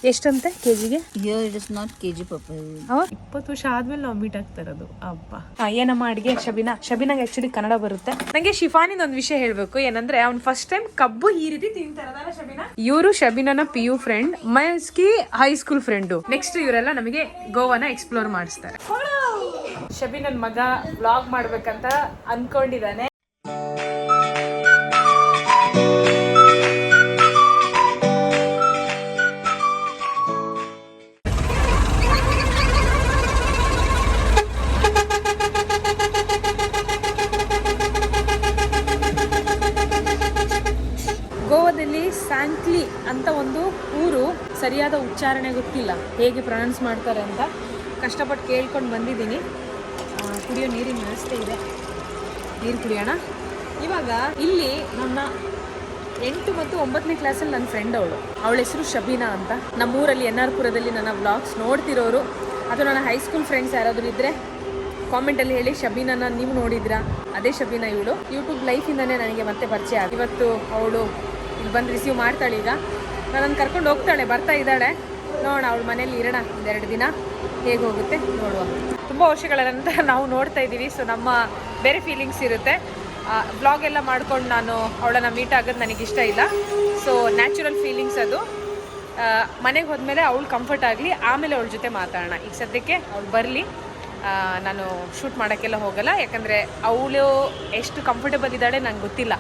ಎಷ್ಟಂತೆ ಕೆಜಿಗೆ? Here it is not kg papa. 20 ವರ್ಷ ಆದ್ಮೇಲೆ ನಾವು ಮೀಟ್ ಆಗ್ತಾ ಇರೋದು. ಅಬ್ಬಾ ಏನಮ್ಮ ಅಡಿಗೆ? ಶಬೀನಾಗೆ ಆಕ್ಚುಲಿ ಕನ್ನಡ ಬರುತ್ತೆ. ನಂಗೆ ಶಿಫಾನಿಂದ ಒಂದು ವಿಷಯ ಹೇಳ್ಬೇಕು. ಏನಂದ್ರೆ ಅವ್ನು ಫಸ್ಟ್ ಟೈಮ್ ಕಬ್ಬು ಈ ರೀತಿ ತಿಂತಾರದಲ್ಲ ಶಬೀನಾ. ಇವರು ಶಬೀನನ PU ಫ್ರೆಂಡ್, ಮೈಸ್ಕಿ ಹೈಸ್ಕೂಲ್ ಫ್ರೆಂಡು. ನೆಕ್ಸ್ಟ್ ಇವರೆಲ್ಲ ನಮಗೆ ಗೋವಾನ ಎಕ್ಸ್ಪ್ಲೋರ್ ಮಾಡಿಸ್ತಾರೆ. ಶಬೀನನ್ ಮಗ ವ್ಲಾಗ್ ಮಾಡ್ಬೇಕಂತ ಅನ್ಕೊಂಡಿದ್ದಾನೆ. ಗೋವಾದಲ್ಲಿ ಸ್ಯಾಂಕ್ಲಿ ಅಂತ ಒಂದು ಊರು, ಸರಿಯಾದ ಉಚ್ಚಾರಣೆ ಗೊತ್ತಿಲ್ಲ, ಹೇಗೆ ಪ್ರೊನೌನ್ಸ್ ಮಾಡ್ತಾರೆ ಅಂತ ಕಷ್ಟಪಟ್ಟು ಕೇಳ್ಕೊಂಡು ಬಂದಿದ್ದೀನಿ. ಕುಡಿಯೋ ನೀರಿನ ವ್ಯವಸ್ಥೆ ಇದೆ, ನೀರು ಕುಡಿಯೋಣ. ಇವಾಗ ಇಲ್ಲಿ ನನ್ನ 8 ಮತ್ತು 9ನೇ ಕ್ಲಾಸಲ್ಲಿ ನನ್ನ ಫ್ರೆಂಡ್ ಅವಳ ಹೆಸರು ಶಬೀನಾ ಅಂತ. ನಮ್ಮೂರಲ್ಲಿ NR ಪುರದಲ್ಲಿ ನನ್ನ ವ್ಲಾಗ್ಸ್ ನೋಡ್ತಿರೋರು ಅಥವಾ ನನ್ನ ಹೈಸ್ಕೂಲ್ ಫ್ರೆಂಡ್ಸ್ ಯಾರಾದರೂ ಇದ್ದರೆ ಕಾಮೆಂಟಲ್ಲಿ ಹೇಳಿ, ಶಬೀನಾನ ನೀವು ನೋಡಿದ್ರಾ? ಅದೇ ಶಬೀನಾ ಇವಳು. ಯೂಟ್ಯೂಬ್ ಲೈಫಿಂದನೇ ನನಗೆ ಮತ್ತೆ ಪರಿಚಯ. ಇವತ್ತು ಅವಳು ಇಲ್ಲಿ ಬಂದು ರಿಸೀವ್ ಮಾಡ್ತಾಳೆ. ಈಗ ನನ್ನನ್ನು ಕರ್ಕೊಂಡು ಹೋಗ್ತಾಳೆ, ಬರ್ತಾ ಇದ್ದಾಳೆ. ನೋಡೋಣ, ಅವಳ ಮನೇಲಿ ಇರೋಣ 2 ದಿನ, ಹೇಗೆ ಹೋಗುತ್ತೆ ನೋಡುವ. ತುಂಬ ವರ್ಷಗಳ ನಂತರ ನಾವು ನೋಡ್ತಾ ಇದ್ದೀವಿ, ಸೊ ನಮ್ಮ ಬೇರೆ ಫೀಲಿಂಗ್ಸ್ ಇರುತ್ತೆ. ವ್ಲಾಗ್ ಎಲ್ಲ ಮಾಡ್ಕೊಂಡು ನಾನು ಅವಳನ್ನು ಮೀಟ್ ಆಗೋದು ನನಗಿಷ್ಟ ಇಲ್ಲ. ಸೊ ನ್ಯಾಚುರಲ್ ಫೀಲಿಂಗ್ಸ್ ಅದು. ಮನೆಗೆ ಹೋದ್ಮೇಲೆ ಅವಳು ಕಂಫರ್ಟ್ ಆಗಲಿ, ಆಮೇಲೆ ಅವಳ ಜೊತೆ ಮಾತಾಡೋಣ. ಈಗ ಸದ್ಯಕ್ಕೆ ಅವಳು ಬರಲಿ, ನಾನು ಶೂಟ್ ಮಾಡೋಕ್ಕೆಲ್ಲ ಹೋಗಲ್ಲ. ಯಾಕಂದರೆ ಅವಳು ಎಷ್ಟು ಕಂಫರ್ಟೇಬಲ್ ಇದ್ದಾಳೆ ನಂಗೆ ಗೊತ್ತಿಲ್ಲ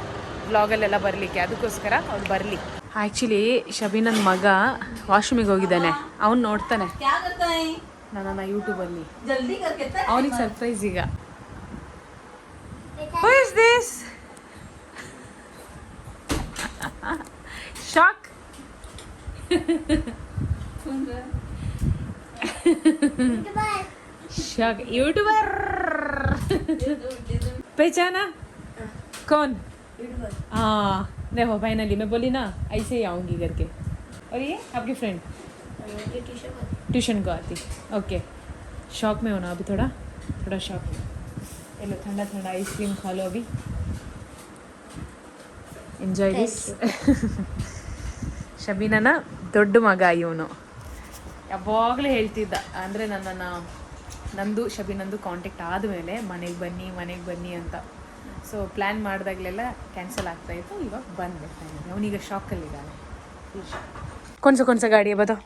ವ್ಲಾಗಲ್ಲೆಲ್ಲ ಬರಲಿಕ್ಕೆ, ಅದಕ್ಕೋಸ್ಕರ ಅವಳು ಬರಲಿ. ಆ್ಯಕ್ಚುಲಿ ಶಬೀನನ್ ಮಗ ವಾಶ್ರೂಮಿಗೆ ಹೋಗಿದ್ದಾನೆ, ಅವ್ನು ನೋಡ್ತಾನೆ ನನ್ನನ್ನು ಯೂಟ್ಯೂಬಲ್ಲಿ. ಅವನಿಗೆ ಸರ್ಪ್ರೈಸ್ ಈಗ. Who is this? Shock. शक यूट्यूबर पहचाना? कौन? हाँ देखो फाइनली मैं बोली ना ऐसे ही आऊँगी करके. और ये आपकी फ्रेंड ट्यूशन को आती? ओके, शॉक में हो ना अभी? थोड़ा शॉक. चलो ठंडा ठंडा आइसक्रीम खा लो अभी, ಎಂಜಾಯ್ ದಿಸ್. ಶಬೀನನ ದೊಡ್ಡ ಮಗ ಇವನು. ಯಾವಾಗಲೂ ಹೇಳ್ತಿದ್ದ, ಅಂದರೆ ನಂದು ಶಬೀನಂದು ಕಾಂಟ್ಯಾಕ್ಟ್ ಆದಮೇಲೆ ಮನೆಗೆ ಬನ್ನಿ ಅಂತ. ಸೊ ಪ್ಲ್ಯಾನ್ ಮಾಡಿದಾಗಲೆಲ್ಲ ಕ್ಯಾನ್ಸಲ್ ಆಗ್ತಾಯಿತ್ತು. ಇವಾಗ ಬಂದೆ, ಅವನೀಗ ಶಾಕಲ್ಲಿದ್ದಾನೆ. ಕौन सा गाड़ी है बताओ?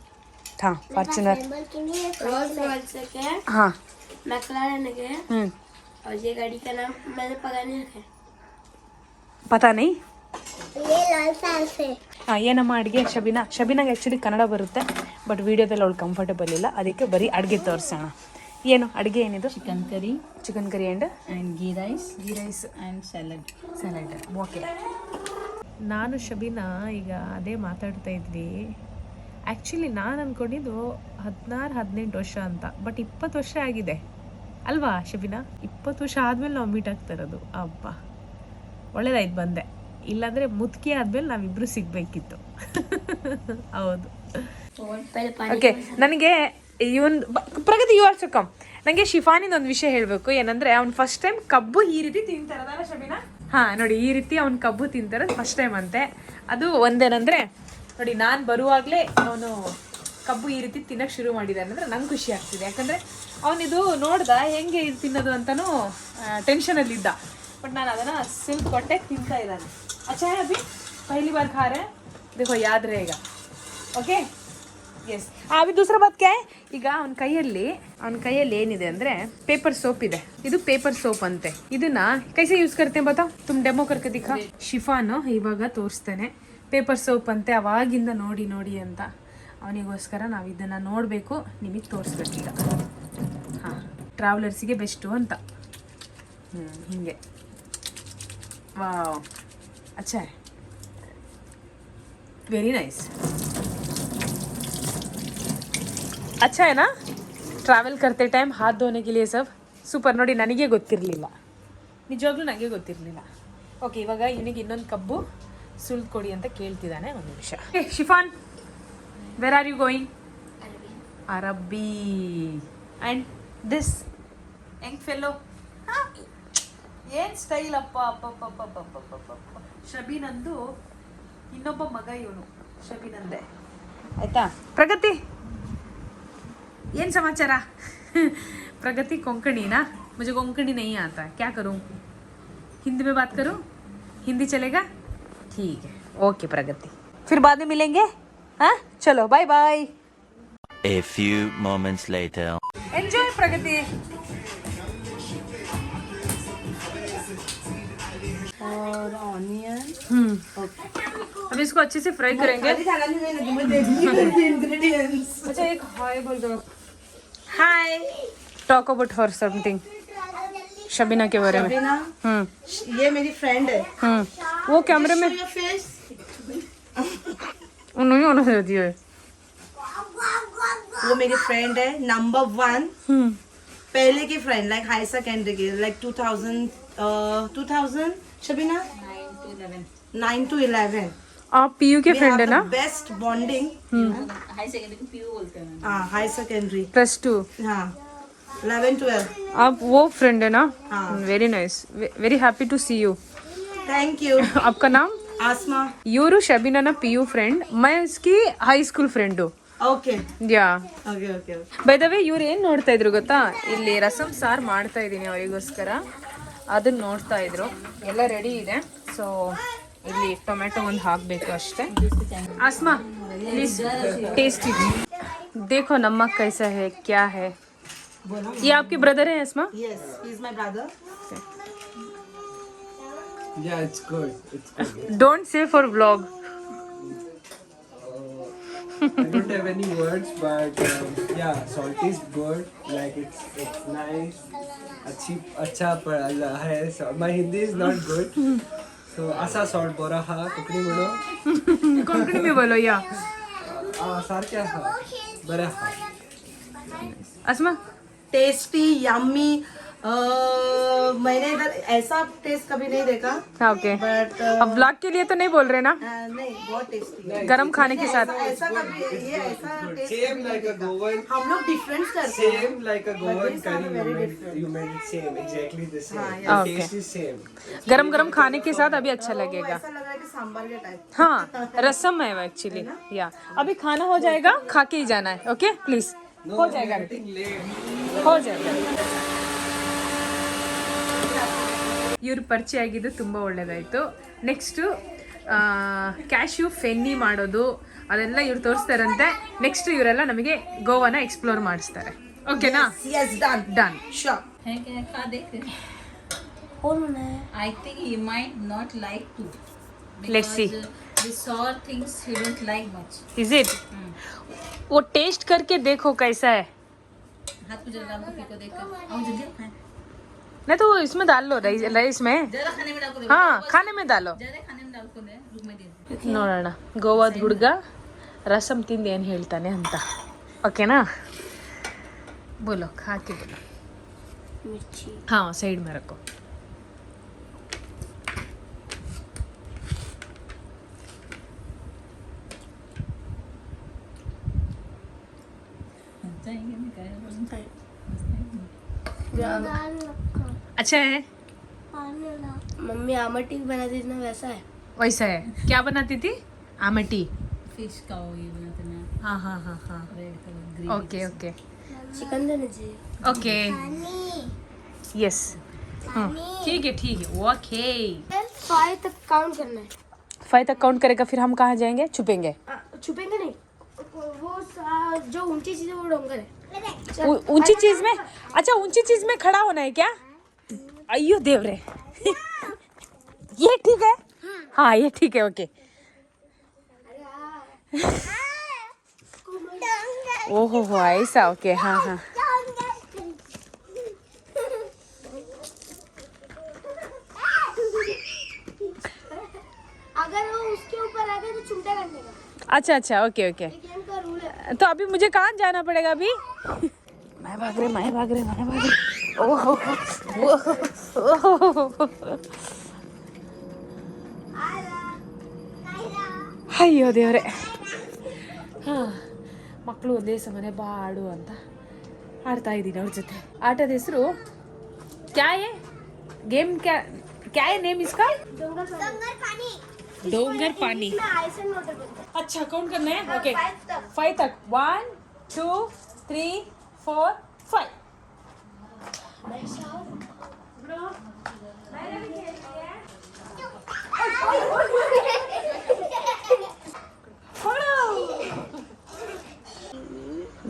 हाँ फॉर्च्यूनर. हाँ मैक्लारेन है. और ये गाड़ी का नाम मैंने पता नहीं रखा है. पता नहीं. ये लाल साल से. ಹಾಂ, ಏನಮ್ಮ ಅಡುಗೆ? ಶಬೀನಾಗೆ ಆ್ಯಕ್ಚುಲಿ ಕನ್ನಡ ಬರುತ್ತೆ, ಬಟ್ ವೀಡಿಯೋದಲ್ಲಿ ಅವಳು ಕಂಫರ್ಟೇಬಲ್ ಇಲ್ಲ, ಅದಕ್ಕೆ ಬರೀ ಅಡುಗೆ ತೋರಿಸೋಣ. ಏನು ಅಡುಗೆ? ಏನಿದು? Chicken curry and ghee rice and salad. Okay. ನಾನು ಶಬೀನಾ ಈಗ ಅದೇ ಮಾತಾಡ್ತಾ ಇದ್ವಿ. ಆ್ಯಕ್ಚುಲಿ ನಾನು ಅಂದ್ಕೊಂಡಿದ್ದು 16-18 ವರ್ಷ ಅಂತ, ಬಟ್ 20 ವರ್ಷ ಆಗಿದೆ ಅಲ್ವಾ ಶಬೀನಾ? 20 ವರ್ಷ ಆದಮೇಲೆ ನಾವು ಮೀಟ್ ಆಗ್ತಾ ಇರೋದು. ಅಬ್ಬಾ ಒಳ್ಳೇದಾಯ್ತು ಬಂದೆ, ಇಲ್ಲಾಂದರೆ ಮುದುಕಿ ಆದಮೇಲೆ ನಾವಿಬ್ಬರು ಸಿಗಬೇಕಿತ್ತು. ಹೌದು. ಓಕೆ, ನನಗೆ ಪ್ರಗತಿ ಯು ಆಲ್ಸೋ ಕಮ್. ನನಗೆ ಶಿಫಾನಿಂದ ಒಂದು ವಿಷಯ ಹೇಳಬೇಕು. ಏನಂದರೆ ಅವ್ನು ಫಸ್ಟ್ ಟೈಮ್ ಕಬ್ಬು ಈ ರೀತಿ ತಿಂತಾರದಲ್ಲ ಶಬೀನಾ? ಹಾಂ ನೋಡಿ, ಈ ರೀತಿ ಅವ್ನು ಕಬ್ಬು ತಿಂತಾರೋದು ಫಸ್ಟ್ ಟೈಮ್ ಅಂತೆ. ಅದು ಒಂದೇನಂದರೆ ನೋಡಿ, ನಾನು ಬರುವಾಗಲೇ ಅವನು ಕಬ್ಬು ಈ ರೀತಿ ತಿನ್ನೋಕ್ಕೆ ಶುರು ಮಾಡಿದ್ದಾನೆ ಅಂದರೆ ನಂಗೆ ಖುಷಿ ಆಗ್ತಿದೆ. ಯಾಕಂದರೆ ಅವನಿದು ನೋಡ್ದ ಹೆಂಗೆ ಇದು ತಿನ್ನೋದು ಅಂತಲೂ ಟೆನ್ಷನಲ್ಲಿದ್ದ. ಬಟ್ ನಾನು ಅದನ್ನು ಸಿಲ್ಕ್ ಕೊಟ್ಟೆ ತಿಂತಾ ಇದ್ದಾನೆ. अच्छा है अभी पहली बार खा रहे हैं, देखो याद रहेगा. Okay yes. ಅಭಿ ದೂಸರಾ ಬಾತ್ ಕ್ಯಾ ಹೈ? ಈಗ ಅವನ ಕೈಯಲ್ಲಿ ಏನಿದೆ ಅಂದರೆ ಪೇಪರ್ ಸೋಪ್ ಇದೆ. ಇದು ಪೇಪರ್ ಸೋಪ್ ಅಂತೆ. ಇದನ್ನ ಕೈಸೆ ಯೂಸ್ ಕರ್ತೆ ಬತಾ, ತುಮ್ ಡೆಮೋ ಕರ್ಕೆ ದಿಖಾ. ಶಿಫಾನು ಇವಾಗ ತೋರಿಸ್ತಾನೆ. ಪೇಪರ್ ಸೋಪ್ ಅಂತೆ, ಅವಾಗಿಂದ ನೋಡಿ ಅಂತ. ಅವನಿಗೋಸ್ಕರ ನಾವು ಇದನ್ನು ನೋಡಬೇಕು, ನಿಮಗೆ ತೋರಿಸ್ಬೇಕು ಈಗ. ಹಾಂ, ಟ್ರಾವೆಲರ್ಸಿಗೆ ಬೆಸ್ಟು ಅಂತ. ಹೀಗೆ. ವಾವ್, अच्छा है, वेरी नाइस. अच्छा है ना ट्रैवल करते टाइम हाथ धोने के लिए सब ಸೂಪರ್. ನೋಡಿ, ನನಗೆ ಗೊತ್ತಿರಲಿಲ್ಲ, ನಿಜವಾಗ್ಲೂ ನನಗೆ ಗೊತ್ತಿರಲಿಲ್ಲ. ಓಕೆ, ಇವಾಗ ಇವನಿಗೆ ಇನ್ನೊಂದು ಕಬ್ಬು ಸುಲ್ದು ಕೊಡಿ ಅಂತ ಕೇಳ್ತಿದ್ದಾನೆ. ಒಂದು ನಿಮಿಷ. Shifan, where are you going? ಅರಬ್ಬಿ. ಆ್ಯಂಡ್ ದಿಸ್ ಯಂಗ್ ಫೆಲ್ಲೋ, ಏನು ಸ್ಟೈಲ್ ಅಪ್ಪ. ಶಬೀನಂದು ಇನ್ನೊಬ್ಬ ಮಗ ಇವನು, ಶಬೀನಂದೆ. ಆಯ್ತಾ? प्रगति ಏನು ಸಮಾಚಾರ? प्रगति कोंकणी ना, मुझे कोंकणी नहीं आता है, क्या करूँ? हिंदी में बात करूँ? हिंदी चलेगा? ठीक है, ओके प्रगति, फिर बाद में मिलेंगे। हाँ चलो bye bye. A few moments later. Enjoy Pragati. और ऑनियन। अब इसको अच्छे से फ्राई करेंगे। अच्छा एक हाय बोल दो। Hi, talk about her something, Shabina के बारे में। ये मेरी फ्रेंड है। वो कैमरे में फेस नहीं होना चाहिए। वो मेरी फ्रेंड है नंबर 1। पहले की फ्रेंड लाइक हाई सेकेंडरी की, लाइक 2000 शबीना 9 to 11। आप पीयू के फ्रेंड है ना? Best bonding. High secondary PU बोलते हैं। हाँ हाई सेकेंडरी +2। हाँ 11 12। आप वो फ्रेंड है ना? हाँ। Very nice, very happy to see you. Thank you. आपका नाम? आसमा। ಇವರು ಶಬೀನನ PU ಫ್ರೆಂಡ್, मैं इसकी high school friend. Okay yeah okay okay by the way ಇವ್ರು ಏನು ನೋಡ್ತಾ ಇದ್ರು ಗೊತ್ತಾ, ಇಲ್ಲಿ ರಸಂ ಸಾರು ಮಾಡ್ತಾ ಇದ್ದೀನಿ ಅವರಿಗೋಸ್ಕರ, ಅದನ್ನ ನೋಡ್ತಾ ಇದ್ರು. ಎಲ್ಲ ರೆಡಿ ಇದೆ, ಸೊ ಇಲ್ಲಿ ಟೊಮೆಟೊ ಒಂದು ಹಾಕಬೇಕು ಅಷ್ಟೇ. ಆಸ್ಮಾ ಪ್ಲೀಸ್ ಟೇಸ್ಟ್ ಇಡಿ, देखो नमक कैसा है, क्या है। ये आपके ब्रदर है Asma? Yes he is my brother. Yeah, it's good. It's good. Don't say for vlog. I don't have any words, but yeah, salt is good. Like it's nice. अच्छा है. So, my Hindi is not good. So asa salt bora ha कुकड़ी मनो. कोंकणी में बोलो या सार क्या हा बरा हा. आसमा। Tasty yummy. मैंने इधर ऐसा टेस्ट कभी नहीं देखा, हाँ ओके, बट अब व्लॉग के लिए तो नहीं बोल रहे ना? नहीं बहुत टेस्टी है। गरम खाने के साथ। ऐसा कभी ये ऐसा test Same like a Goan. हम लोग डिफरेंट करते हैं। Same like a Goan these are curry. very You made it same, exactly the same. हाँ, The Okay. taste is same. गरम गरम खाने के साथ अभी अच्छा वो लगेगा। ऐसा लग रहा है कि सांभर के टाइप। हाँ रसम है वो एक्चुअली। या अभी खाना हो जाएगा, खा के ही जाना है। ओके प्लीज, हो जाएगा Getting late. हो जाएगा। ಇವ್ರ ಪರಿಚಯ ಆಗಿದ್ದು ತುಂಬ ಒಳ್ಳೇದಾಯಿತು. ನೆಕ್ಸ್ಟು ಕ್ಯಾಶ್ಯೂ ಫೆನ್ನಿ ಮಾಡೋದು ಅದೆಲ್ಲ ಇವ್ರು ತೋರಿಸ್ತಾರಂತೆ. ನೆಕ್ಸ್ಟ್ ಇವರೆಲ್ಲ ನಮಗೆ ಗೋವಾನ ಎಕ್ಸ್ಪ್ಲೋರ್ ಮಾಡಿಸ್ತಾರೆ. ಓಕೆನಾ? Yes, done. ಡನ್. Sure. है क्या खा देख। कौन होना है? I think he might not like to. Let's see. The sour things he don't like much. Is it? वो टेस्ट करके देखो कैसा है। हाथ को जरा डाल दो पीको देख कर। और जल्दी खाए। नहीं तो इसमें डाल लो, राइस में। जरा खाने में डाल को दे। हाँ खाने में डालो। जरा खाने में डाल को दे। रुक में दे। ನೋಡೋಣ ಗೋವಾದ ಹುಡುಗ ರಸಮ್ ತಿಂದು ಏನು ಹೇಳ್ತಾನೆ ಅಂತ. ಓಕೆನಾ? ಬೋಲೋ ಹಾಕಿ बोलो। मिर्ची। हाँ साइड में रखो। जाएंगे मैं कह अच्छा है? मम्मी आमटी बनाती थी ना, वैसा है। वैसा है? क्या बनाती थी? आमटी। फिश का वो ये बनाते ना हाँ हाँ हाँ हाँ red colour green. Okay okay chicken देना चाहिए। ओके यस ठीक है ओके। 5 तक काउंट करना है। 5 तक काउंट करेगा, फिर हम कहाँ जाएंगे? छुपेंगे? छुपेंगे नहीं, वो जो ऊंची चीज है वो डोंगर है। ऊंची चीज में? अच्छा ऊंची चीज में खड़ा होना है क्या? अयो देव रे ये ठीक है? हाँ ये ठीक है ओके। ओहो हो ऐसा ओके हाँ हाँ अगर वो उसके ऊपर आ गया तो चुमटा करने का। अच्छा अच्छा ओके ओके। गेम का रूल है। तो अभी मुझे कहाँ जाना पड़ेगा अभी? मैं भाग रहे ओहो ಅಯ್ಯೋ ದೇವ್ರೆ. ಹಾಂ ಮಕ್ಕಳು ಒಂದೇ ಸಮನೆ ಬಾಡು ಅಂತ ಆಡ್ತಾ ಇದ್ದೀನಿ ಅವ್ರ ಜೊತೆ. ಆಟದ ಹೆಸರು ಕ್ಯಾ ಹೇ? गेम क्या है? नेम इसका? डोंगर पानी। अच्छा काउंट करना है, ओके 5 तक। 1 2 3 4 5।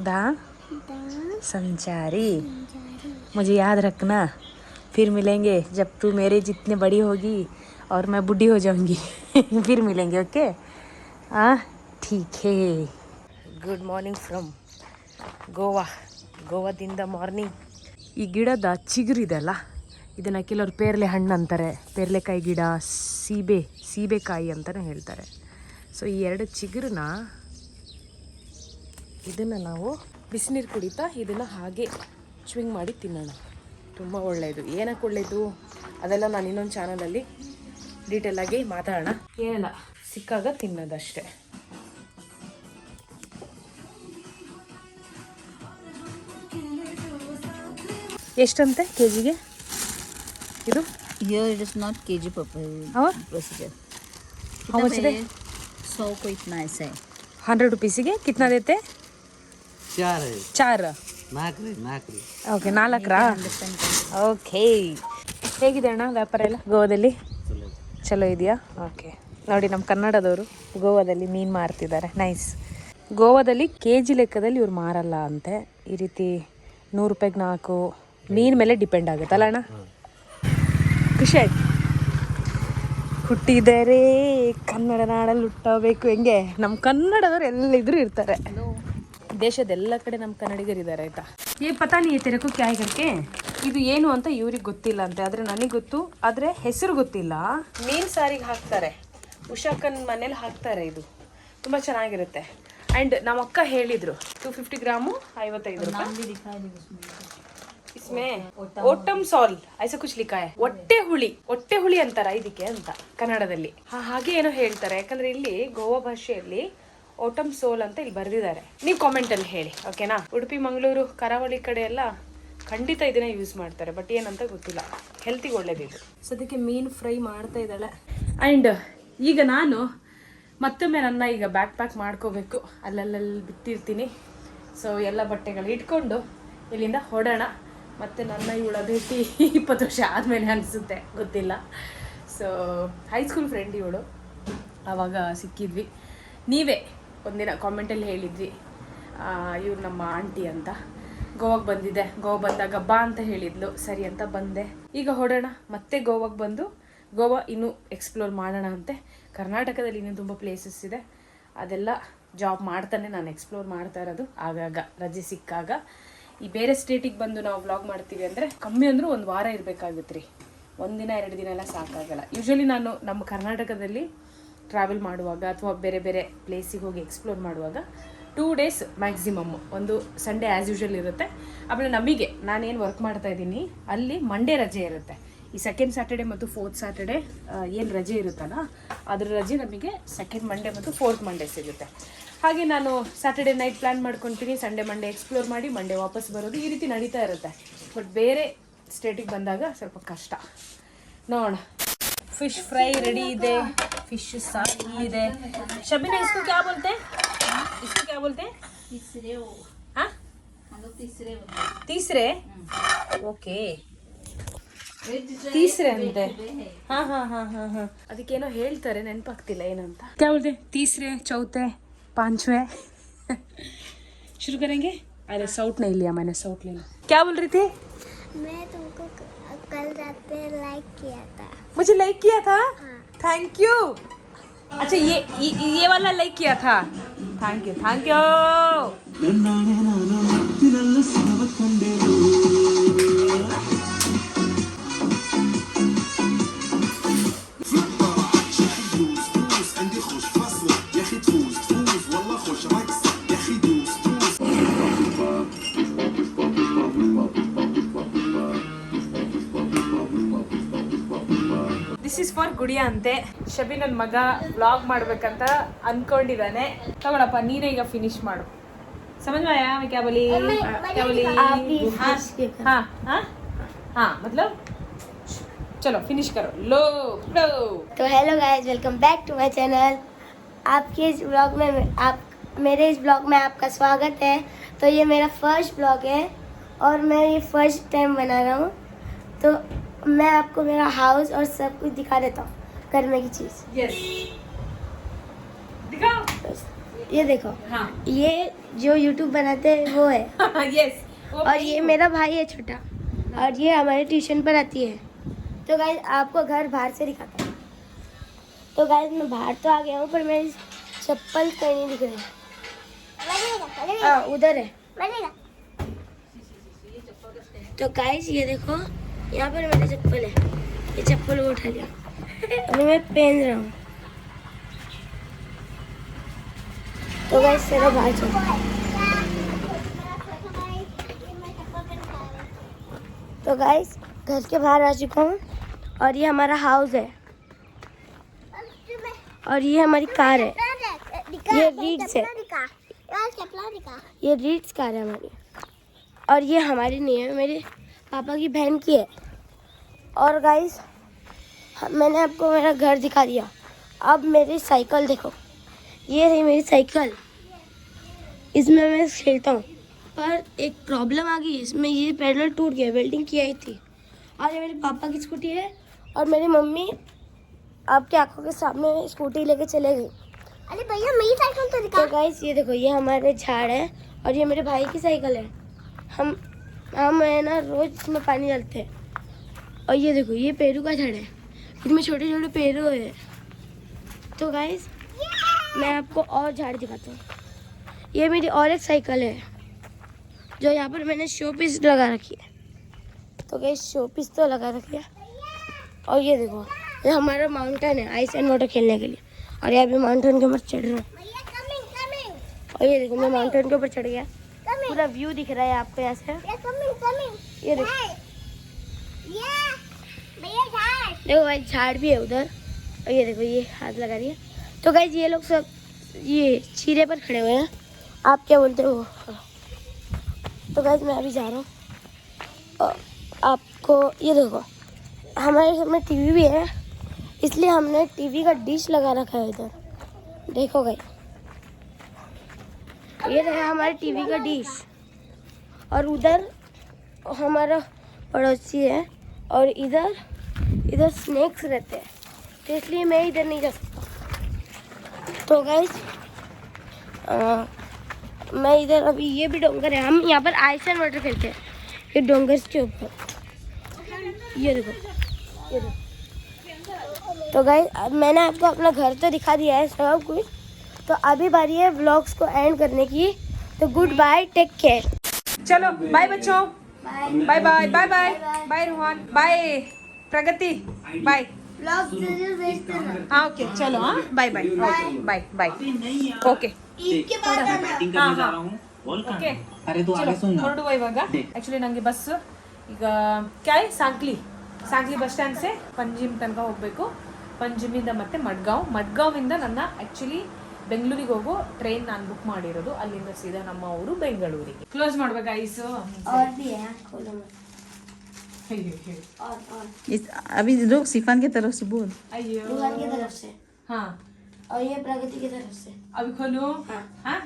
दा संचारी, मुझे याद रखना, फिर मिलेंगे जब तू मेरे जितने बड़ी होगी और मैं बूढ़ी हो जाऊंगी। फिर मिलेंगे, ओके? हाँ ठीक है। ಗುಡ್ ಮಾರ್ನಿಂಗ್ ಫ್ರಮ್ ಗೋವಾದಿಂದ ಮಾರ್ನಿಂಗ್. ಈ ಗಿಡದ ಚಿಗುರಿದೆ ಅಲ್ಲ, ಇದನ್ನು ಕೆಲವರು ಪೇರ್ಲೆ ಹಣ್ಣು ಅಂತಾರೆ, ಪೇರ್ಲೆಕಾಯಿ ಗಿಡ, ಸೀಬೆಕಾಯಿ ಅಂತಲೇ ಹೇಳ್ತಾರೆ. ಸೊ ಈ ಎರಡು ಚಿಗುರನ್ನ, ಇದನ್ನು ನಾವು ಬಿಸಿನೀರು ಕುಡಿತಾ ಇದನ್ನು ಹಾಗೆ ಚ್ವಿಂಗ್ ಮಾಡಿ ತಿನ್ನೋಣ. ತುಂಬ ಒಳ್ಳೆಯದು. ಏನಕ್ಕೆ ಒಳ್ಳೆಯದು ಅದೆಲ್ಲ ನಾನು ಇನ್ನೊಂದು ಚಾನಲಲ್ಲಿ ಡೀಟೇಲಾಗಿ ಮಾತಾಡೋಣ. ಏನಿಲ್ಲ, ಸಿಕ್ಕಾಗ ತಿನ್ನೋದಷ್ಟೇ. ಎಷ್ಟಂತೆ ಕೆ ಜಿಗೆ ಇದು? Here it is not kg per How? procedure. How much ಇದೆ? 100 को इतना ऐसा है. 100 रुपीಸಿಗೆ ಕಿತ್ನಾ ದೇತೆ? 4 ನಾಲ್ಕು ಓಕೆ, 4ರಾ? ಓಕೆ. ಹೇಗಿದೆ ಅಣ್ಣ ವ್ಯಾಪಾರ ಎಲ್ಲ ಗೋವಾದಲ್ಲಿ? ಚಲೋ ಇದೆಯಾ? ಓಕೆ. ನೋಡಿ ನಮ್ಮ ಕನ್ನಡದವರು ಗೋವಾದಲ್ಲಿ ಮೀನು ಮಾರ್ತಿದ್ದಾರೆ. ನೈಸ್. ಗೋವಾದಲ್ಲಿ ಕೆ ಜಿ ಲೆಕ್ಕದಲ್ಲಿ ಇವ್ರು ಮಾರಲ್ಲ ಅಂತೆ. ಈ ರೀತಿ 100 ರೂಪಾಯಿಗೆ 4 ಮೀನು ಮೇಲೆ ಡಿಪೆಂಡ್ ಆಗುತ್ತಲ್ಲ ಅಣ್ಣ? ಖುಷಿ ಆಯ್ತು. ಹುಟ್ಟಿದರೆ ಕನ್ನಡ ನಾಡಲ್ಲಿ ಹುಟ್ಟಬೇಕು. ಹೆಂಗೆ ನಮ್ಮ ಕನ್ನಡದವ್ರು ಎಲ್ಲಿದ್ರು ಇರ್ತಾರೆ. ದೇಶದ ಎಲ್ಲ ಕಡೆ ನಮ್ಮ ಕನ್ನಡಿಗರಿದ್ದಾರೆ ಆಯ್ತಾ. ಪತಾ ನೀ ತೆರಕು ಕ್ಯಾಯ್ ಕರ್ಕೆ ಇದು ಏನು ಅಂತ ಇವ್ರಿಗೆ ಗೊತ್ತಿಲ್ಲ ಅಂತೆ, ಆದರೆ ನನಗೆ ಗೊತ್ತು, ಆದರೆ ಹೆಸರು ಗೊತ್ತಿಲ್ಲ. ಮೀನು ಸಾರಿಗೆ ಹಾಕ್ತಾರೆ, ಉಷಾಕನ್ ಮನೇಲಿ ಹಾಕ್ತಾರೆ. ಇದು ತುಂಬ ಚೆನ್ನಾಗಿರುತ್ತೆ. ಆ್ಯಂಡ್ ನಮ್ಮ ಅಕ್ಕ ಹೇಳಿದರು 250 ಗ್ರಾಮು 55 ರೂಪಾಯಿ. ಇಸ್ಮೇ ಓಟಮ್ ಸಾಲ್ ಐಸ ಕುಚ್ ಲಿಖಾ ಹೈ. ಹೊಟ್ಟೆ ಹುಳಿ ಅಂತಾರ ಇದಕ್ಕೆ ಅಂತ ಕನ್ನಡದಲ್ಲಿ. ಹಾಗೆ ಏನೋ ಹೇಳ್ತಾರೆ, ಯಾಕಂದ್ರೆ ಇಲ್ಲಿ ಗೋವಾ ಭಾಷೆಯಲ್ಲಿ ಓಟಮ್ ಸೋಲ್ ಅಂತ ಇಲ್ಲಿ ಬರೆದಿದ್ದಾರೆ. ನೀವು ಕಾಮೆಂಟಲ್ಲಿ ಹೇಳಿ, ಓಕೆನಾ? ಉಡುಪಿ, ಮಂಗಳೂರು, ಕರಾವಳಿ ಕಡೆ ಎಲ್ಲ ಖಂಡಿತ ಇದನ್ನ ಯೂಸ್ ಮಾಡ್ತಾರೆ, ಬಟ್ ಏನಂತ ಗೊತ್ತಿಲ್ಲ. ಹೆಲ್ತಿಗೆ ಒಳ್ಳೇದಿದು. ಸದ್ಯಕ್ಕೆ ಮೀನು ಫ್ರೈ ಮಾಡ್ತಾ ಇದ್ದಾಳೆ. ಆ್ಯಂಡ್ ಈಗ ನಾನು ಮತ್ತೊಮ್ಮೆ ನನ್ನ ಈಗ ಬ್ಯಾಕ್ ಪ್ಯಾಕ್ ಮಾಡ್ಕೋಬೇಕು. ಅಲ್ಲಲ್ಲಿ ಬಿಟ್ಟಿರ್ತೀನಿ. ಸೊ ಎಲ್ಲ ಬಟ್ಟೆಗಳು ಇಟ್ಕೊಂಡು ಇಲ್ಲಿಂದ ಹೊಡೋಣ. ಮತ್ತು ನನ್ನ ಇವಳ ಭೇಟಿ 20 ವರ್ಷ ಆದಮೇಲೆ ಅನಿಸುತ್ತೆ, ಗೊತ್ತಿಲ್ಲ. ಸೊ ಹೈಸ್ಕೂಲ್ ಫ್ರೆಂಡ್ ಇವಳು, ಆವಾಗ ಸಿಕ್ಕಿದ್ವಿ. ನೀವೇ ಒಂದಿನ ಕಾಮೆಂಟಲ್ಲಿ ಹೇಳಿದ್ವಿ ಇವ್ರು ನಮ್ಮ ಆಂಟಿ ಅಂತ. ಗೋವಾಗೆ ಬಂದಿದ್ದೆ, ಗೋವಾ ಬಂದಾಗ ಬಾ ಅಂತ ಹೇಳಿದ್ಲು, ಸರಿ ಅಂತ ಬಂದೆ. ಈಗ ಹೊಡೋಣ ಮತ್ತೆ ಗೋವಾಗೆ ಬಂದು ಗೋವಾ ಇನ್ನೂ ಎಕ್ಸ್ಪ್ಲೋರ್ ಮಾಡೋಣ ಅಂತೆ. ಕರ್ನಾಟಕದಲ್ಲಿ ಇನ್ನೂ ತುಂಬ ಪ್ಲೇಸಸ್ ಇದೆ, ಅದೆಲ್ಲ ಜಾಬ್ ಮಾಡ್ತಾನೆ ನಾನು ಎಕ್ಸ್ಪ್ಲೋರ್ ಮಾಡ್ತಾ ಇರೋದು. ಆಗಾಗ ರಜೆ ಸಿಕ್ಕಾಗ ಈ ಬೇರೆ ಸ್ಟೇಟಿಗೆ ಬಂದು ನಾವು ವ್ಲಾಗ್ ಮಾಡ್ತೀವಿ ಅಂದರೆ ಕಮ್ಮಿ ಅಂದರೂ 1 ವಾರ ಇರಬೇಕಾಗುತ್ತೆ ರೀ. 1 ದಿನ 2 ದಿನ ಎಲ್ಲ ಸಾಕಾಗಲ್ಲ. ಯೂಶ್ವಲಿ ನಾನು ನಮ್ಮ ಕರ್ನಾಟಕದಲ್ಲಿ ಟ್ರಾವೆಲ್ ಮಾಡುವಾಗ ಅಥವಾ ಬೇರೆ ಬೇರೆ ಪ್ಲೇಸಿಗೆ ಹೋಗಿ ಎಕ್ಸ್ಪ್ಲೋರ್ ಮಾಡುವಾಗ 2 ಡೇಸ್ ಮ್ಯಾಕ್ಸಿಮಮ್. ಒಂದು ಸಂಡೇ ಆ್ಯಸ್ ಯೂಶ್ವಲ್ ಇರುತ್ತೆ. ಆಮೇಲೆ ನಮಗೆ ನಾನೇನು ವರ್ಕ್ ಮಾಡ್ತಾ ಇದ್ದೀನಿ ಅಲ್ಲಿ ಮಂಡೇ ರಜೆ ಇರುತ್ತೆ. ಈ 2nd ಸ್ಯಾಟರ್ಡೆ ಮತ್ತು 4th ಸ್ಯಾಟರ್ಡೆ ಏನು ರಜೆ ಇರುತ್ತಲ್ಲ, ಅದ್ರ ರಜೆ ನಮಗೆ 2nd ಮಂಡೇ ಮತ್ತು 4th ಮಂಡೇ ಸಿಗುತ್ತೆ. ಹಾಗೆ ನಾನು ಸ್ಯಾಟರ್ಡೆ ನೈಟ್ ಪ್ಲ್ಯಾನ್ ಮಾಡ್ಕೊತೀನಿ, ಸಂಡೇ ಮಂಡೇ ಎಕ್ಸ್ಪ್ಲೋರ್ ಮಾಡಿ ಮಂಡೇ ವಾಪಸ್ ಬರೋದು, ಈ ರೀತಿ ನಡೀತಾ ಇರುತ್ತೆ. ಬಟ್ ಬೇರೆ ಸ್ಟೇಟಿಗೆ ಬಂದಾಗ ಸ್ವಲ್ಪ ಕಷ್ಟ. ನೋಡೋಣ. ಫಿಶ್ ಫ್ರೈ ರೆಡಿ ಇದೆ, ಫಿಶ್ ಸಾರಿ ಇದೆ. ಶಬಿನಾ इसको क्या बोलते हैं? हाँ तीसरे ಓಕೆ, ತೀಸ್ರೆ ಅಂತೆ. ಹಾಂ ಅದಕ್ಕೇನೋ ಹೇಳ್ತಾರೆ, ನೆನಪಾಗ್ತಿಲ್ಲ ಏನಂತ. क्या बोलते हैं? तीसरे, चौथे, 5वें. शुरू करेंगे. अरे साउट नहीं लिया मैंने, साउट लेना. क्या बोल रही थी? मैं तुमको कल रात पे लाइक किया था. मुझे लाइक किया था? Thank you. अच्छा ये वाला लाइक किया था. Thank you. This is for Gudiya ಅಂತೆ. ಶಬಿ ನನ್ನ ಮಗ ವ್ಲಾಗ್ ಮಾಡ್ಬೇಕಂತ ಅನ್ಕೊಂಡಿದ್ದಾನೆ. ತಗೊಳಪ್ಪ, ನೀನೇ ಈಗ ಫಿನಿಶ್ ಮಾಡು. समझ में आया मैं क्या बोली? हाँ मतलब चलो फिनिश करो लो लो। तो hello guys, welcome back to my channel. आपके इस ब्लॉग में मेरे इस ब्लॉग में आपका स्वागत है। तो ये मेरा फर्स्ट ब्लॉग है और मैं ये फर्स्ट टाइम बना रहा हूँ। तो मैं आपको मेरा हाउस और सब कुछ दिखा देता हूँ, घर में की चीज़। यस दिखाओ। ये देखो, हाँ ये जो यूट्यूब बनाते हैं वो है। यस। और ये मेरा भाई है छोटा, और ये हमारे ट्यूशन पर आती है। तो गाइस आपको घर बाहर से दिखाता हूँ। तो गाइस मैं बाहर तो आ गया हूँ, पर मेरी चप्पल कहीं नहीं दिख रही। हाँ उधर है। तो गाइस ये देखो, यहाँ पर मेरी चप्पल है। ये चप्पल वो उठा लिया, अभी मैं पहन रहा हूँ। तो गाइस चलो बाहर चलो। तो गाइस घर के बाहर आ चुका हूँ और ये हमारा हाउस है और ये हमारी कार है। ये रीड्स है, ये रीड्स कार है हमारी। और ये हमारी नहीं है, मेरे पापा की बहन की है। और गाइस मैंने आपको मेरा घर दिखा दिया। अब मेरी साइकिल देखो, ये रही मेरी साइकिल। इसमें मैं खेलता हूँ, पर एक प्रॉब्लम आ गई। इसमें ये पैडल टूट गया, वेल्डिंग की आई थी। और ये मेरे पापा की स्कूटी है और मेरी मम्मी आपकी आंखों के सामने स्कूटी लेके चले गई। अरे भैया मेरी साइकिल तो दिखा। तो गाइस ये देखो, ये हमारे झाड़ है और ये मेरे भाई की साइकिल है। हम है ना रोज इसमें पानी डालते हैं। और ये देखो, ये पेरू का झाड़ है, इसमें छोटे छोटे पेरू है। तो गाइस मैं आपको और झाड़ दिखाता हूँ। ये मेरी और एक साइकिल है जो यहाँ पर मैंने शो पीस लगा रखी है। तो गाइस शो पीस तो लगा रखी है। और ये देखो, ये हमारा माउंटेन है आइस एंड वाटर खेलने के लिए। और यहाँ भी माउंटेन के ऊपर चढ़ रहा हूँ। और ये देखो, मैं माउंटेन के ऊपर चढ़ गया। पूरा व्यू दिख रहा है आपको यहाँ से। ये देखो, देखो भाई झाड़ भी है उधर। और ये देखो, ये हाथ लगा रही है। तो गाइस ये लोग सब ये चीरे पर खड़े हुए हैं, आप क्या बोलते हो। तो गाइस मैं अभी जा रहा हूँ। और आपको ये देखो, हमारे घर में टीवी भी है, इसलिए हमने टीवी का डिश लगा रखा है इधर। देखो गाइस, ये रहा हमारे टीवी का डिश। और उधर हमारा पड़ोसी है और इधर स्नेक्स रहते हैं, तो इसलिए मैं इधर नहीं जा सकता। तो गाइस मैं इधर अभी, ये भी डोंगर है, हम यहाँ पर आइस एंड वाटर खेलते हैं। ये डोंगर के ऊपर ये देखो, ये देखो। तो गाइस मैंने आपको अपना घर तो दिखा दिया है सब कुछ। तो अभी बारी है व्लॉग्स को एंड करने की। तो गुड बाय, टेक केयर। चलो बाय बच्चों, bye bye bye bye bye Rohan, bye Pragati, bye. हाँ ओके, चलो हाँ bye bye bye bye okay okay ಹೊರಡುವ ಇವಾಗ. ಆ್ಯಕ್ಚುಲಿ ನನಗೆ ಬಸ್ ಈಗ ಸಾಂಗ್ಲಿ ಬಸ್ ಸ್ಟ್ಯಾಂಡ್ ಸೆ ಪಂಜಿಮ್ ತನಕ ಹೋಗಬೇಕು. ಪಂಜಿಮಿಂದ ಮತ್ತೆ ಮಡ್ಗಾಂವಿಂದ ನನ್ನ ಆ್ಯಕ್ಚುಲಿ ಬೆಂಗಳೂರಿಗೆ ಹೋಗೋ ಟ್ರೈನ್ ನಾನು ಬುಕ್ ಮಾಡಿರೋದು. ಅಲ್ಲಿಂದ ಸೀದಾ ನಮ್ಮ ಊರು ಬೆಂಗಳೂರಿಗೆ. ಕ್ಲೋಸ್ ಮಾಡ್ಬೇಕು ಐಸು. अभी लोग सिफान की तरफ से बोल। अಯ್ಯೋ दुकान की तरफ से। हाँ, और ये प्रगति की तरफ से। अभी खोलो. हाँ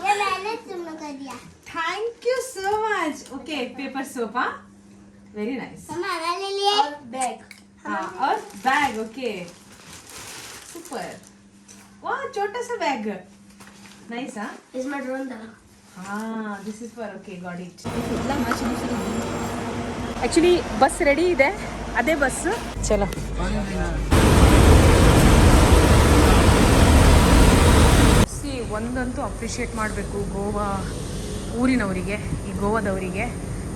ये मैंने तुमने कर दिया। Thank you so much. Okay, paper soap. हाँ, वेरी नाइस. हमारा ले लिए और बैग। हाँ, और बैग. Okay, super. वाह, छोटा सा बैग. नाइस. हाँ, इसमें ड्रोन था। हाँ, this is for. Okay, got it. Actually bus ready ಇದೆ, ಅದೇ ಬಸ್. ಚಲೋ ಒಂದಂತೂ ಅಪ್ರಿಷಿಯೇಟ್ ಮಾಡಬೇಕು ಗೋವಾ ಊರಿನವರಿಗೆ, ಈ ಗೋವಾದವರಿಗೆ.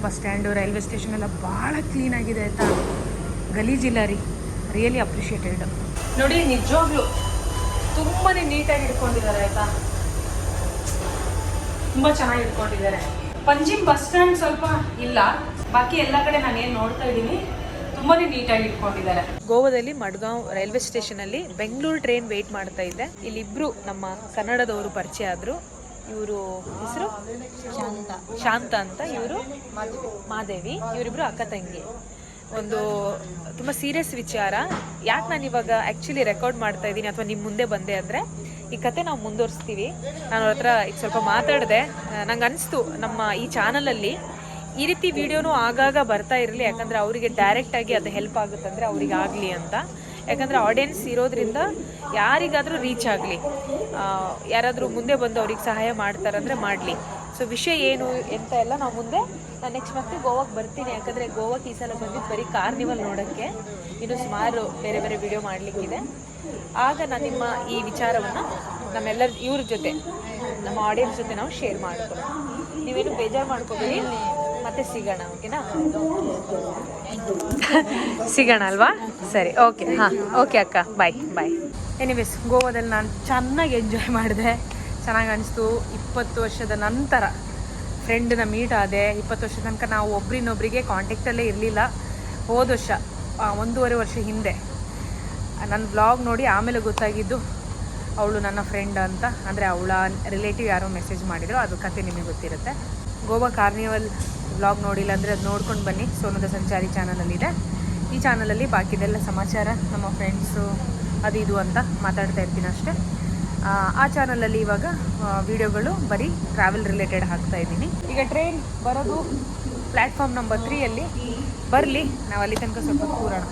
ಬಸ್ ಸ್ಟ್ಯಾಂಡು, ರೈಲ್ವೆ ಸ್ಟೇಷನ್ ಎಲ್ಲ ಭಾಳ ಕ್ಲೀನಾಗಿದೆ ಆಯಿತಾ, ಗಲೀಜಿಲ್ಲ ರೀ. Really appreciated. ನೋಡಿ, ನಿಜವಾಗ್ಲೂ ತುಂಬಾ ನೀಟಾಗಿ ಇಟ್ಕೊಂಡಿದ್ದಾರೆ ಆಯಿತಾ, ತುಂಬ ಚೆನ್ನಾಗಿ ಇಟ್ಕೊಂಡಿದ್ದಾರೆ. ಪಂಜಿಮ್ ಬಸ್ ಸ್ಟ್ಯಾಂಡ್ ಸ್ವಲ್ಪ ಇಲ್ಲ, ಬಾಕಿ ಎಲ್ಲ ಕಡೆ ನಾನು ಏನು ನೋಡ್ತಾ ಇದ್ದೀನಿ ತುಂಬಾ ನೀಟಾಗಿ ಇಟ್ಕೊಂಡಿದ್ದಾರೆ. ಗೋವಾದಲ್ಲಿ ಮಡ್ಗಾಂವ್ ರೈಲ್ವೆ ಸ್ಟೇಷನ್ ಅಲ್ಲಿ ಬೆಂಗಳೂರು ಟ್ರೈನ್ ವೇಟ್ ಮಾಡ್ತಾ ಇದ್ದೆ. ಇಲ್ಲಿಬ್ರು ನಮ್ಮ ಕನ್ನಡದವರು ಪರಿಚಯ ಆದ್ರು. ಇವರು ಹೆಸರು ಶಾಂತ ಅಂತ, ಇವರು ಮಾದೇವಿ. ಇವರಿಬ್ರು ಅಕ್ಕ ತಂಗಿ. ಒಂದು ತುಂಬ ಸೀರಿಯಸ್ ವಿಚಾರ. ಯಾಕೆ ನಾನು ಇವಾಗ ಆ್ಯಕ್ಚುಲಿ ರೆಕಾರ್ಡ್ ಮಾಡ್ತಾ ಇದ್ದೀನಿ ಅಥವಾ ನಿಮ್ಮ ಮುಂದೆ ಬಂದೆ ಅಂದರೆ, ಈ ಕತೆ ನಾವು ಮುಂದುವರಿಸ್ತೀವಿ. ನಾನು ಅವ್ರ ಹತ್ರ ಈಗ ಸ್ವಲ್ಪ ಮಾತಾಡಿದೆ. ನಂಗೆ ಅನಿಸ್ತು ನಮ್ಮ ಈ ಚಾನಲಲ್ಲಿ ಈ ರೀತಿ ವಿಡಿಯೋನೂ ಆಗಾಗ ಬರ್ತಾ ಇರಲಿ, ಯಾಕಂದರೆ ಅವರಿಗೆ ಡೈರೆಕ್ಟಾಗಿ ಅದು ಹೆಲ್ಪ್ ಆಗುತ್ತಂದರೆ ಅವ್ರಿಗೆ ಆಗಲಿ ಅಂತ. ಯಾಕಂದರೆ ಆಡಿಯನ್ಸ್ ಇರೋದ್ರಿಂದ ಯಾರಿಗಾದರೂ ರೀಚ್ ಆಗಲಿ, ಯಾರಾದರೂ ಮುಂದೆ ಬಂದು ಅವ್ರಿಗೆ ಸಹಾಯ ಮಾಡ್ತಾರಂದರೆ ಮಾಡಲಿ. ಸೊ ವಿಷಯ ಏನು ಎಂತ ಎಲ್ಲ ನಾವು ಮುಂದೆ, ನಾನು ನೆಕ್ಸ್ಟ್ ಮತ್ತೆ ಗೋವಾಕ್ಕೆ ಬರ್ತೀನಿ. ಯಾಕಂದರೆ ಗೋವಾಕ್ಕೆ ಈ ಸಲ ಬಂದಿದ್ದು ಬರೀ ಕಾರ್ನಿವಲ್ ನೋಡೋಕ್ಕೆ, ಇನ್ನೂ ಸುಮಾರು ಬೇರೆ ಬೇರೆ ವಿಡಿಯೋ ಮಾಡಲಿಕ್ಕಿದೆ. ಆಗ ನಾನು ನಿಮ್ಮ ಈ ವಿಚಾರವನ್ನು ನಮ್ಮೆಲ್ಲರ ಇವ್ರ ಜೊತೆ, ನಮ್ಮ ಆಡಿಯನ್ಸ್ ಜೊತೆ ನಾವು ಶೇರ್ ಮಾಡ್ಕೊಳ್ಳೋಣ. ನೀವೇನು ಬೇಜಾರು ಮಾಡ್ಕೋಬೇಡಿ, ಮತ್ತೆ ಸಿಗೋಣ. ಓಕೆನಾ? ಸಿಗೋಣ ಅಲ್ವಾ? ಸರಿ, ಓಕೆ. ಹಾಂ, ಓಕೆ ಅಕ್ಕ, ಬಾಯ್ ಬಾಯ್. ಎನಿವೇಸ್, ಗೋವಾದಲ್ಲಿ ನಾನು ಚೆನ್ನಾಗಿ ಎಂಜಾಯ್ ಮಾಡಿದೆ, ಚೆನ್ನಾಗಿ ಅನಿಸ್ತು. 20 ವರ್ಷದ ನಂತರ ಫ್ರೆಂಡನ್ನ ಮೀಟ್ ಆದೆ. 20 ವರ್ಷದ ತನಕ ನಾವು ಒಬ್ರಿನೊಬ್ರಿಗೆ ಕಾಂಟ್ಯಾಕ್ಟಲ್ಲೇ ಇರಲಿಲ್ಲ. ಹೋದ ವರ್ಷ 1.5 ವರ್ಷ ಹಿಂದೆ ನನ್ನ ವ್ಲಾಗ್ ನೋಡಿ ಆಮೇಲೆ ಗೊತ್ತಾಗಿದ್ದು ಅವಳು ನನ್ನ ಫ್ರೆಂಡ್ ಅಂತ. ಅಂದರೆ ಅವಳ ರಿಲೇಟಿವ್ ಯಾರೋ ಮೆಸೇಜ್ ಮಾಡಿದ್ರು, ಅದು ಕತೆ ನಿಮಗೆ ಗೊತ್ತಿರುತ್ತೆ. ಗೋವಾ ಕಾರ್ನಿವಲ್ ವ್ಲಾಗ್ ನೋಡಿಲ್ಲ ಅಂದರೆ ಅದು ನೋಡ್ಕೊಂಡು ಬನ್ನಿ, ಸೋನುದ ಸಂಚಾರಿ ಚಾನಲಲ್ಲಿದೆ. ಈ ಚಾನಲಲ್ಲಿ ಬಾಕಿದೆಲ್ಲ ಸಮಾಚಾರ, ನಮ್ಮ ಫ್ರೆಂಡ್ಸು ಅದು ಇದು ಅಂತ ಮಾತಾಡ್ತಾ ಇರ್ತೀನಿ ಅಷ್ಟೇ. ಆ ಚಾನಲಲ್ಲಿ ಇವಾಗ ವಿಡಿಯೋಗಳು ಬರೀ ಟ್ರಾವೆಲ್ ರಿಲೇಟೆಡ್ ಹಾಕ್ತಾ ಇದ್ದೀನಿ. ಈಗ ಟ್ರೈನ್ ಬರೋದು ಪ್ಲ್ಯಾಟ್ಫಾರ್ಮ್ ನಂಬರ್ 3 ಬರಲಿ, ನಾವು ಅಲ್ಲಿ ತನಕ ಸ್ವಲ್ಪ ಕೂರೋಣ.